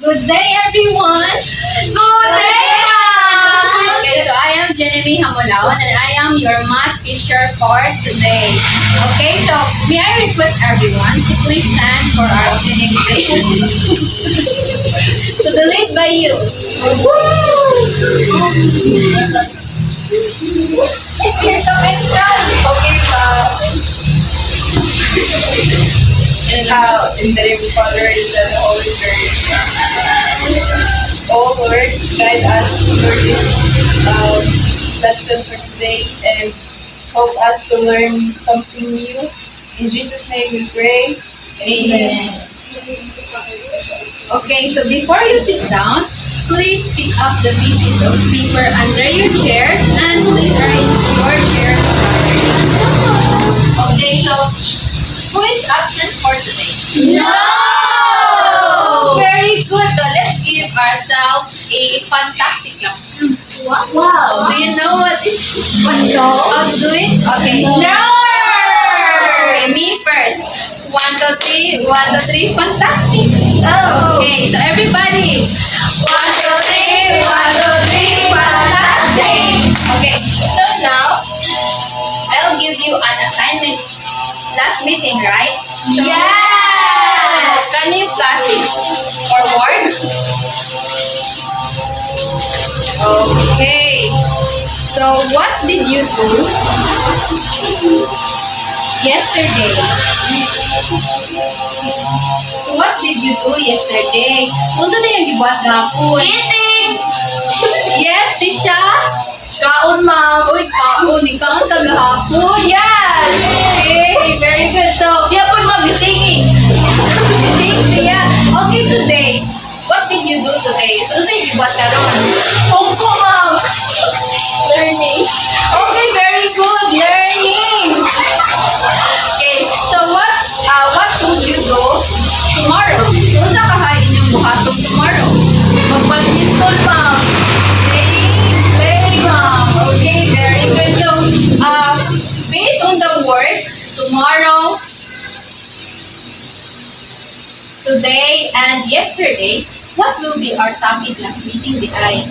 Good day, everyone. Good day, ma'am! Okay, so I am Genevieve Hamulawan and I am your math teacher for today. Okay, so may I request everyone to please stand for our opening prayer. To be led by you. Here's the entrance. Okay, ma'am. In the name of the Father, and the Holy Spirit. Oh Lord, guide us for this lesson for today and help us to learn something new. In Jesus' name we pray. Amen. Okay, so before you sit down, please pick up the pieces of paper under your chairs and please arrange your chairs properly. Okay, so who is absent for today? No! Very good. So let's give ourselves a fantastic clap. Wow! Do you know what how to do it? Okay. No! Okay, me first. 1, 2, 3. 1, 2, 3. Fantastic. Oh. Okay, so everybody. 1, 2, 3. 1, 2, 3. Fantastic. Okay, so now I'll give you an assignment. Last meeting, right? So, Yes! can you plastic forward? Okay. So what did you do yesterday? So what did you do yesterday? So unsa na yung gibuhat gahapon? Eating! Yes, Tisha. Kaon, ma'am! Uy, kaon, ikaw ka gahapon. Yes! Okay, very good. So, Siya po, ma'am, is singing! sing siya. Okay, today. What did you do today? So, unsa yung gibuhat karon? Pongko, ma'am! Learning. Okay, very good. Learning. Okay, so what would you do tomorrow? So, unsa kahain yung buhaton tomorrow? Mag-badminton, ma'am! Playing, ma'am! Okay, very good. So, based on the word tomorrow, today, and yesterday, what will be our topic last meeting, di ay?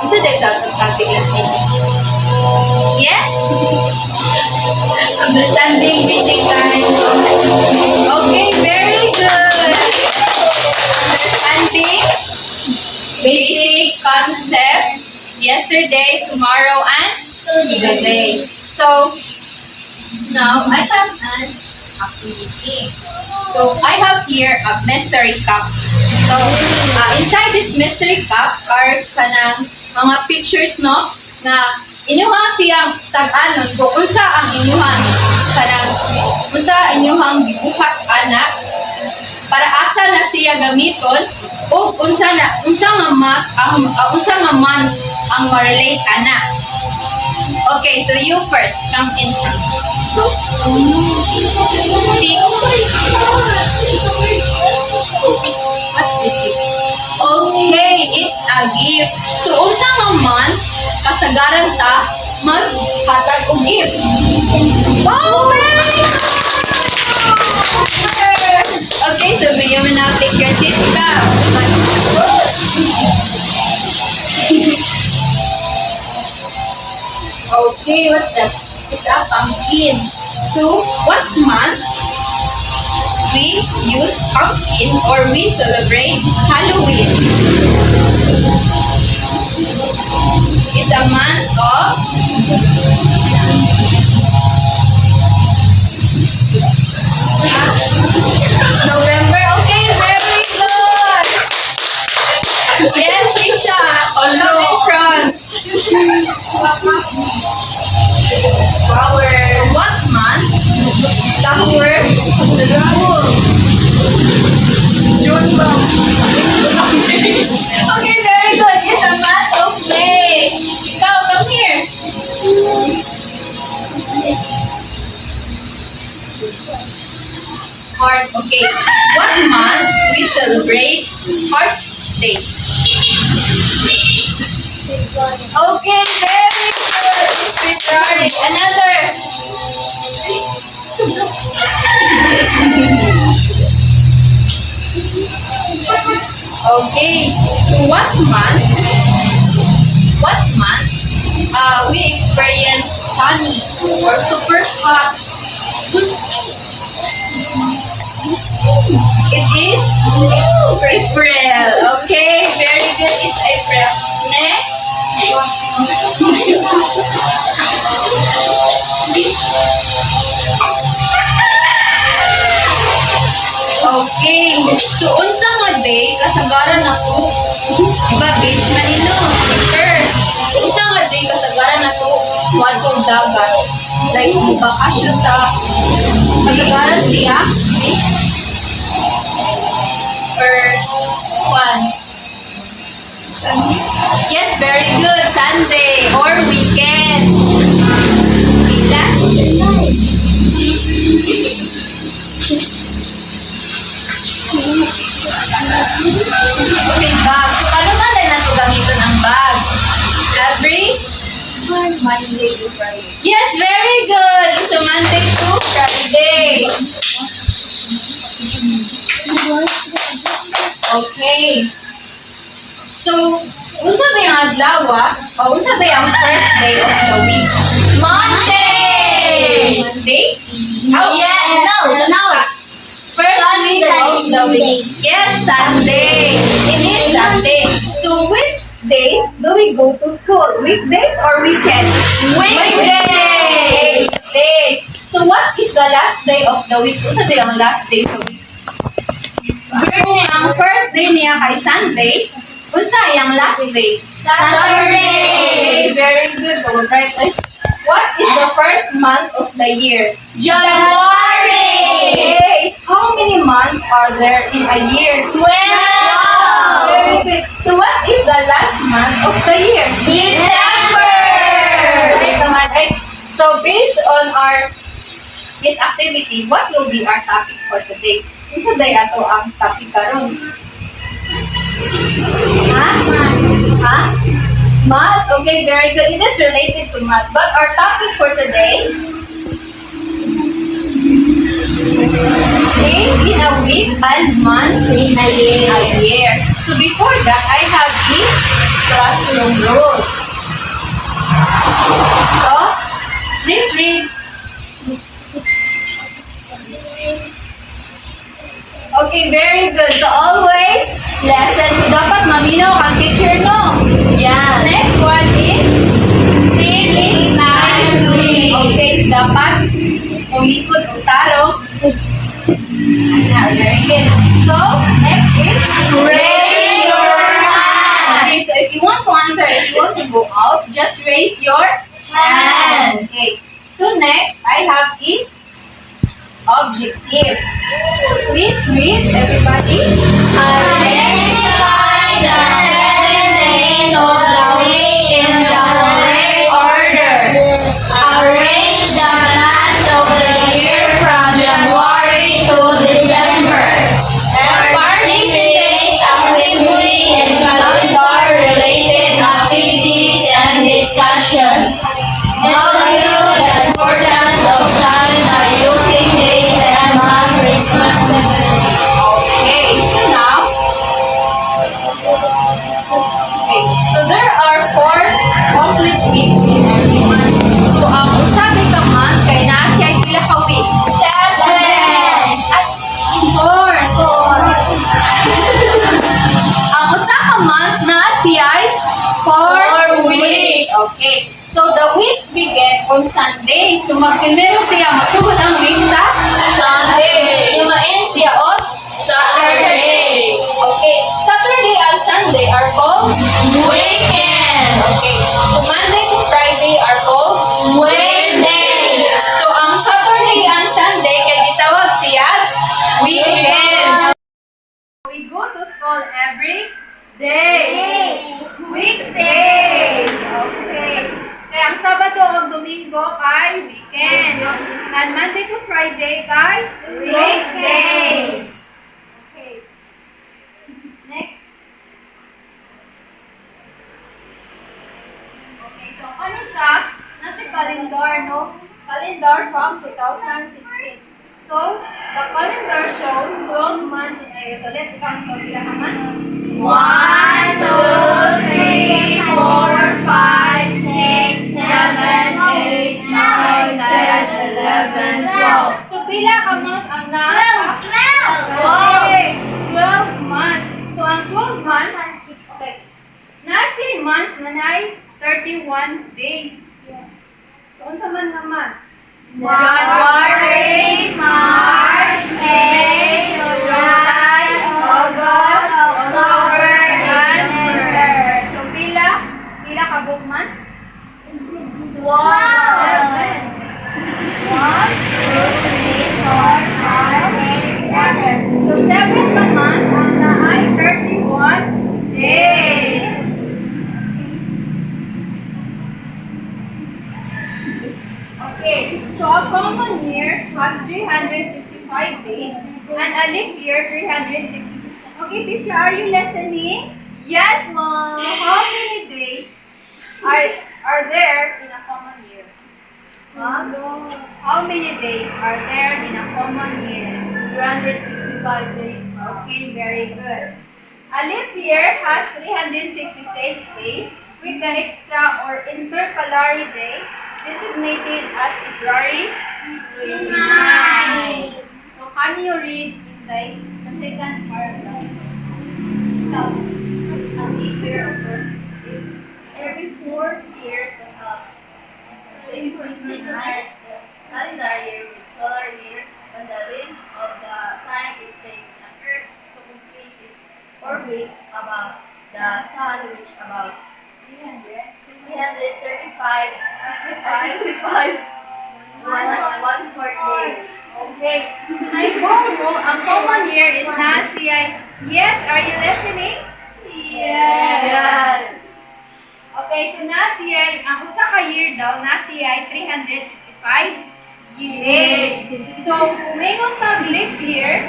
Unsa day topic last meeting? Yes? Understanding basic time. Okay, very good. Understanding basic concept yesterday, tomorrow, and today. So, now I have an activity. So, I have here a mystery cup. So, inside this mystery cup are kanang mga pictures, no? Na inyuha siyang tag-anon kung unsa ang inyuhang kanang unsa inyuhang gibuhat anak para asa na siya gamiton o unsa nga man ang ma-relate ana. Okay, so you first come in front. Pick. What did you? Okay, it's a gift. So unsa nga man kasagaran ta maghatag og gift. Oh, very good! Okay, so you will now take your seat down. Okay, what's that? It's a pumpkin. So, what month we use pumpkin or we celebrate Halloween? It's a month of November. Okay, very good. Yes, Tisha. Come in front. Flower. So what month? Flower. June, ma'am. Okay, very good. It's a month of May. Ikaw, come here. Heart. Okay. What month we celebrate Heart Day? Okay, very good. February. Another. Okay, so what month we experience sunny or super hot? It is April. Okay, very good. It's April. Next. Okay. So unsa nga day kasagaran nato? Diba beach manino, slipper. Unsa nga day kasagaran nato wadtong dagat? Like bakasyon ta. Kasagaran siya or one. Yes, very good. Sunday or weekend. Okay, last. Okay, bag. So, paano ba tayo nato gamitin ang bag? Every? Monday to Friday. Yes, very good. It's a Monday to Friday. Okay. So, unsa day ang adlaw o unsa day ang first day of the week? Monday! Monday? Yeah, no. First week of the week. Yes, Sunday. It is Sunday. So, which days do we go to school? Weekdays or weekends? Weekday! Weekday. So, what is the last day of the week? Unsa day ang last day sa week? Ang first day niya kay Sunday. Unsa yung last day? Saturday! Very good. Go right. What is the first month of the year? January! Okay. How many months are there in a year? 12! Very good. So what is the last month of the year? December! Right, naman. Right. So based on this activity, what will be our topic for today? Unsa day ato ang topic karon? Ha? Math? Okay, very good. It is related to math. But our topic for today days in a week and months in a year. So before that, I have the classroom rules. So, please read. Okay, very good. So always lesson. So dapat maminaw kang teacher, no? Yeah. Next one is Sit nicely. okay, so dapat ulikod o tarong. Yeah, very good. So, next is Raise your hand. okay, so if you want to answer, if you want to go out, just raise your hand. Okay. So next, I have the objectives. So please read, everybody. Identify the 7 days of the week in the correct order. Arrange the months of the year from January to December. And participate actively in calendar-related activities and discussions. Value the importance of time by using days and months respectively. Okay, so now, okay, so there are 4 complete weeks in every month. So, ang usabi ka month, kay na siya pila ka week. 7. At 4. Ang usa ka month na siya 4 weeks. Okay. So, the weeks begin on Sunday. So, magprimero siya, magsugod ang week sa Sunday. Yung ma-end siya on Saturday. Okay. Saturday and Sunday are called Weekend. okay. So, Monday to Friday are called Weekdays. so, ang Saturday and Sunday can gitawag siya weekend. We go to school every day. Weekdays. Okay. Kaya ang Sabado o Domingo kay weekend. And Monday to Friday kay weekdays. Okay. Next. Okay, so ano siya? Nasa calendar, no? Calendar from 2016. So, the calendar shows 12 months in a year. So, let's count the months. 1, 1, 2, 3, 4, 5, 6, 7, 8, 9, 10, 11, 12. So, pila ka month ang nasa? Okay, 12 months. So, ang 12 months, nasa months na nay 31 days. So, unsa man naman? January, March, May, July, August, October, and November. So, pila ka book months? 1, 2, 3, 4, 5, 6, 7. So, 7 ka month ang naay 31 days. Okay, so a common year has 365 days and a leap year 366. Okay, Tisha, are you listening? Yes, Mom. So how many days are there in a common year? How many days are there in a common year? 365 days, Mom. Okay, very good. A leap year has 366 days with the extra or intercalary day designated as February 29. So can you read in the second paragraph? A leap year occurs every 4 years synchronized calendar year with solar year when the length of the time it takes an Earth to complete its orbit about the Sun, which about 335, 65, 1/4 days. Okay. So naibong mo, ang common year is na siya. Yes, are you listening? Yes. Okay, so na siya, ang usa ka year daw, na siya 365 days. So, kung mayroong pag leap year,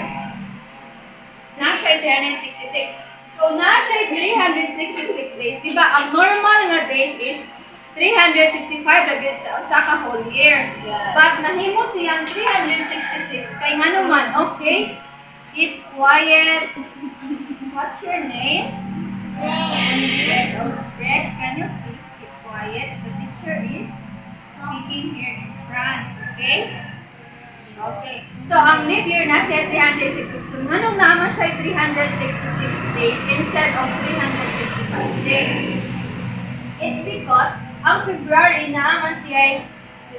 na siya 366. So, na siya 366 days. Diba, ang normal nga days is 365 lagit sa usa ka whole year. But nahimo siyang 366 kay nga naman, okay? Keep quiet. What's your name? Yes, Rex, can you please keep quiet? The teacher is speaking here in front, okay? Okay. So, ang leap year na siya 362. Nganong naman siya 366 days instead of 365 days? It's because ang February naman siya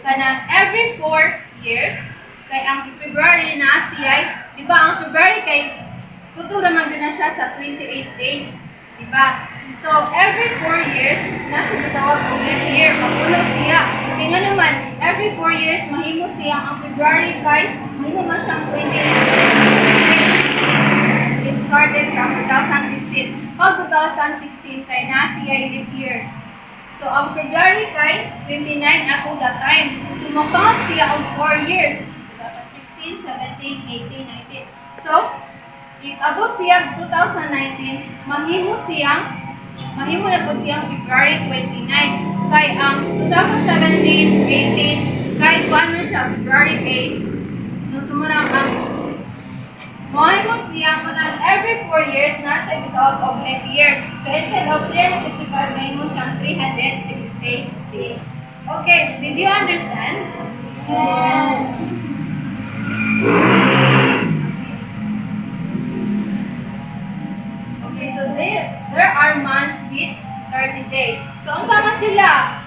kanang every 4 years. Kay ang February na siya, di ba ang February kay tutura man din na siya sa 28 days. Diba? So, every 4 years, na siya natawag o leap year, magulo siya. Kaya nga naman, every 4 years, mahimo siya ang February kay, mahimo man siyang 28. It started from 2016. Pag 2016 kay na siya leap year. So, ang February kay, 29 ako that time. So, makount siya of 4 years. 2016, 17, 18, 19. So, abot siya 2019, mahimo na po siyang February 29. Kay ang 2017, 18, kahit paano siya, February 8, nung sumunang ang mahimo siya muna every 4 years na siya gitawag og leap year. So instead of 365, mahimo siyang 366 days. Okay, did you understand? Yes. Okay, so there are months with 30 days. So, ang sama sila?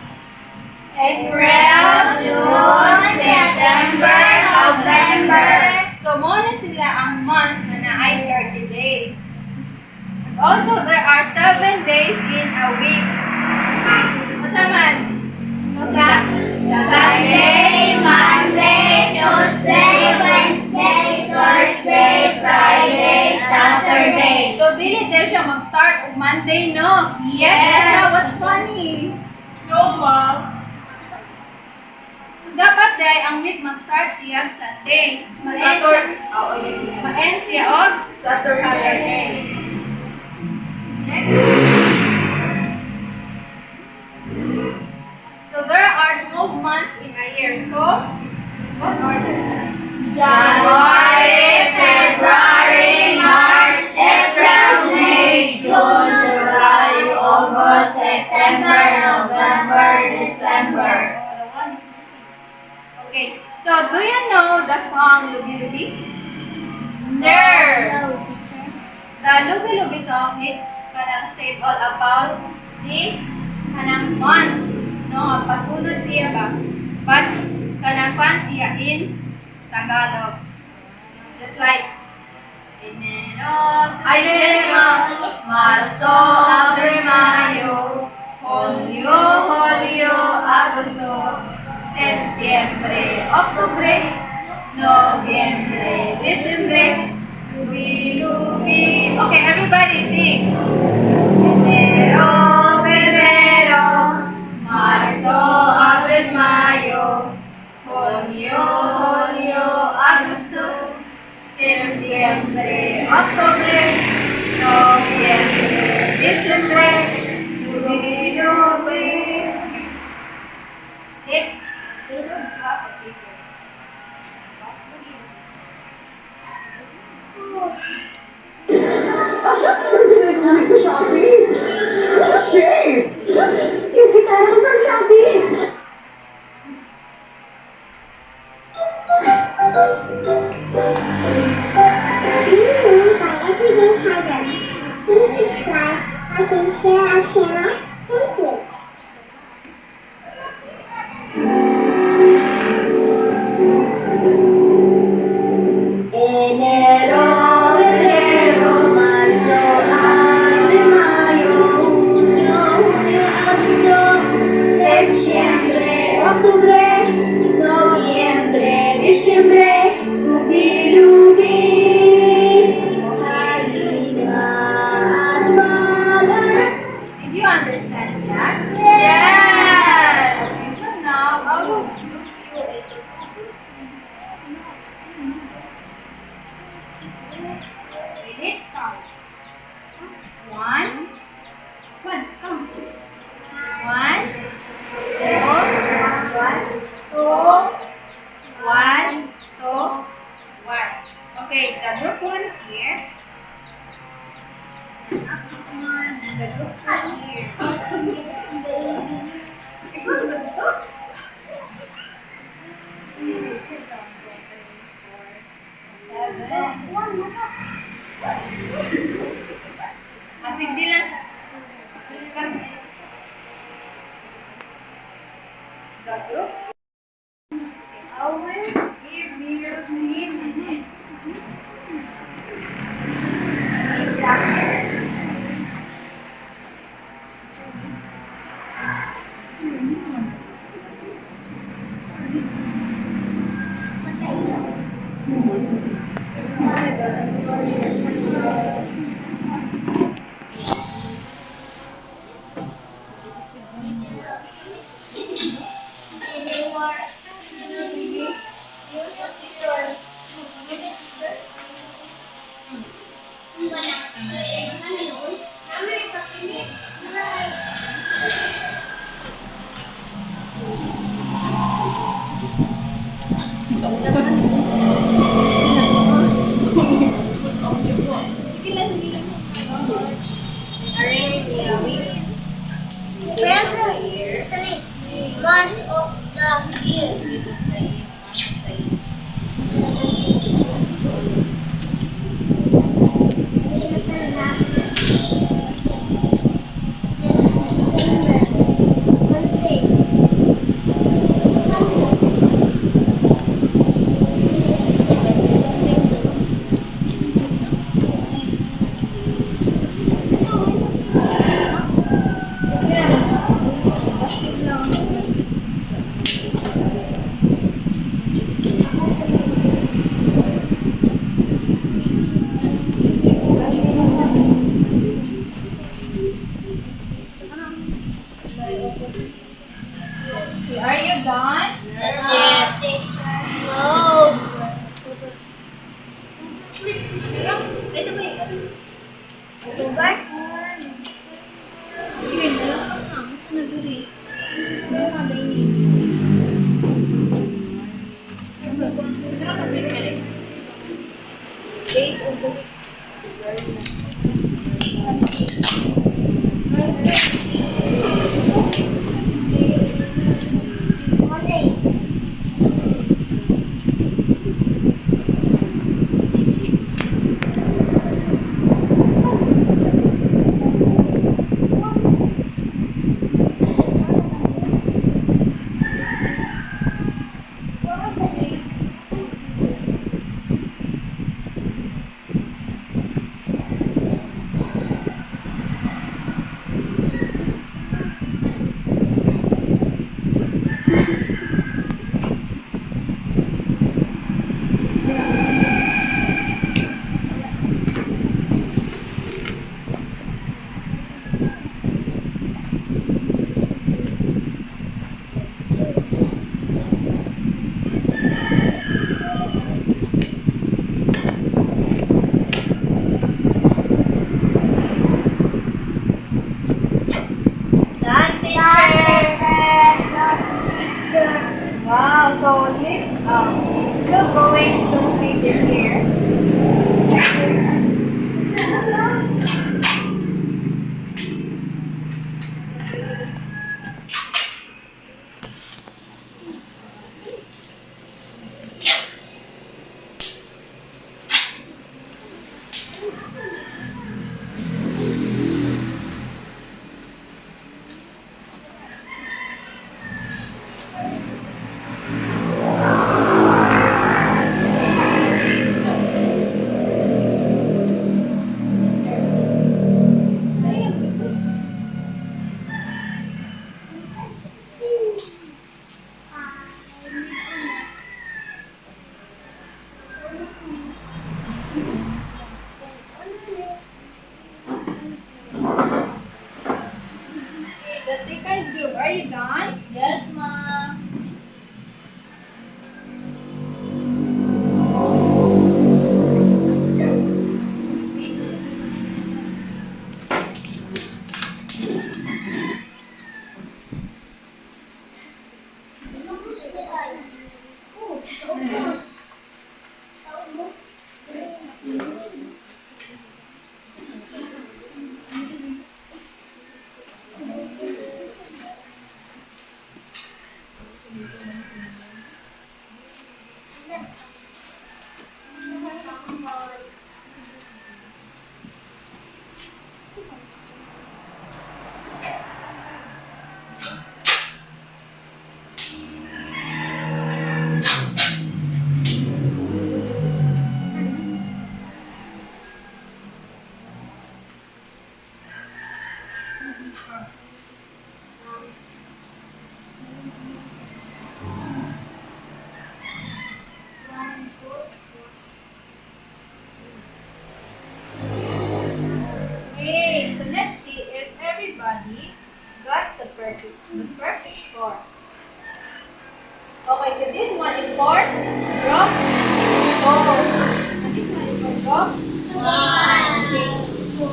April, June, September, November. So, muna sila ang months na naay 30 days. And also, there are 7 days in a week. Masaman? So, Sunday, Monday, Tuesday, Wednesday, Thursday, Friday, Saturday. So, dili din siya mag-start og Monday, no? Yes. Siya, what's funny? No, Mom. So, dapat day ang week mag-start siya Sunday. Ma-end siya og Saturday. Next. So, there are 12 months in a year. So, what order? January, February, March, April, May, June, August, September, November, December. Oh, the one is missing. Okay, so do you know the song Lubi Lubi? No. The Lubi Lubi song is kanang state all about the kanang months. No, pasunod siya ba? But kanang kwan siya in Tagalog. Just like Enero, Marzo, Abril, Mayo, Julio, Agosto, Septiembre, Octubre, Noviembre, Diciembre, Lubi, Lubi. Okay, everybody sing. Enero, Febrero, Marzo, Abril, Mayo, Julio, Agosto, Septiembre, Octubre, Noviembre, Diciembre, Lubi, Lubi. Okay. Bumili sa Shopee! Shit! Yung gitara ko from Shopee! Everyday Tiger. Please subscribe, like, and share our channel. Thank you. Enero, Febrero, Marzo, Abril, Mayo, Julio, Agosto, Septiembre, Octubre, Noviembre, Diciembre, Lubi, Lubi. Halika at mag-aral. Did you understand, class? Yes! Okay, so now I will group you into two groups. Okay, let's start. One, come. One, two, one. Okay, the group one here. And the group one here. Ikaw sa ito? Asig din lang. The group. I will give you 3 minutes. Exactly. So we're going to place it here. Okay, the second group, are you done? Yes, ma'am. Okay, so let's see if everybody got the perfect score. Okay, so this one is for group 2. And this one is for group 1. Okay, so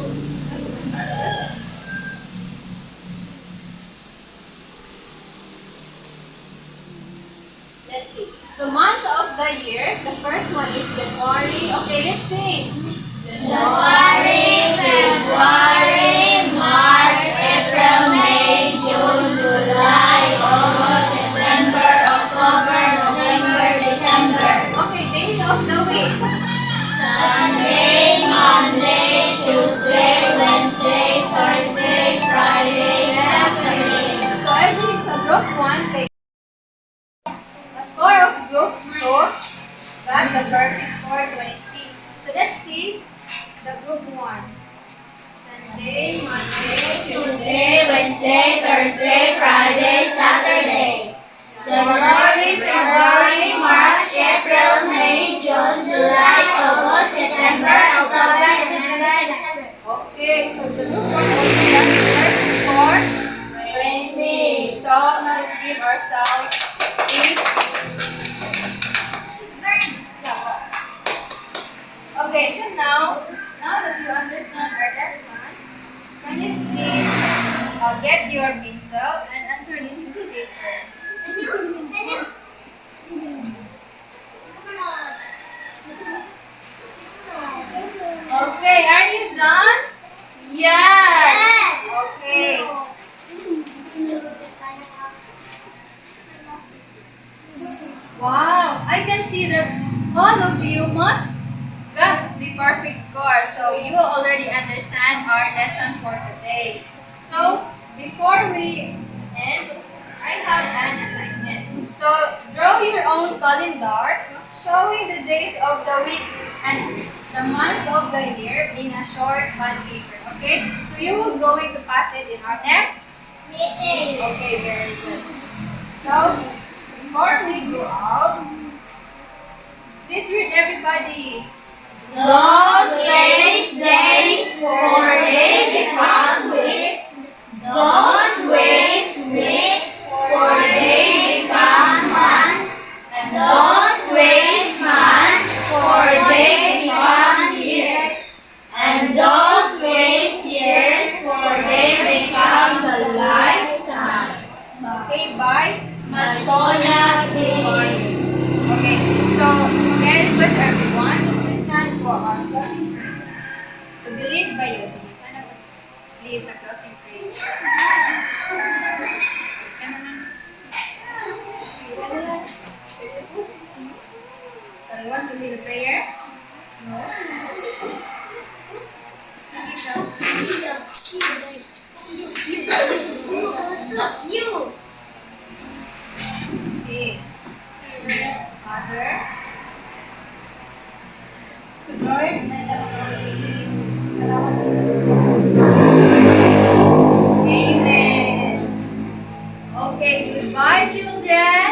let's see. So months of the year, the first one is January. Okay, let's sing. January, February, March, April, May, June, July, August, September, October, November, December. Okay, days of the week. Sunday, Monday, Tuesday, Wednesday, Thursday, Friday, Saturday. So every sa group 1 take a score of group 2 got the perfect score 20. So let's see the group 1. Sunday, Monday, Tuesday, Wednesday, Thursday, Friday, Saturday. January, February, March, April, May, June, July, August, September, October, November, December. Okay, so the group 1 also got the perfect score 20. So let's give ourselves okay, so now that you understand our lesson, can you please get your pencil and answer this piece of paper? Okay, are you done? Yes. Okay. Wow, I can see that all of you must got the perfect score. So you already understand our lesson for today. So before we end, I have an assignment. So draw your own calendar showing the days of the week and the months of the year in a short bond paper. Okay? So you will going to pass it in our next. Okay, very good. So before we go out, please read everybody. Don't waste days, for they become weeks. Don't waste weeks, for they become months. And don't waste months, for they become years. And don't waste years, for they become a lifetime. Okay, bye. Mashona Tiwari. request everyone to please stand for our closing prayer. To be led by you. Lead sa closing prayer. You want to lead the prayer? No. You. Okay. Father. Amen. Okay, goodbye, children.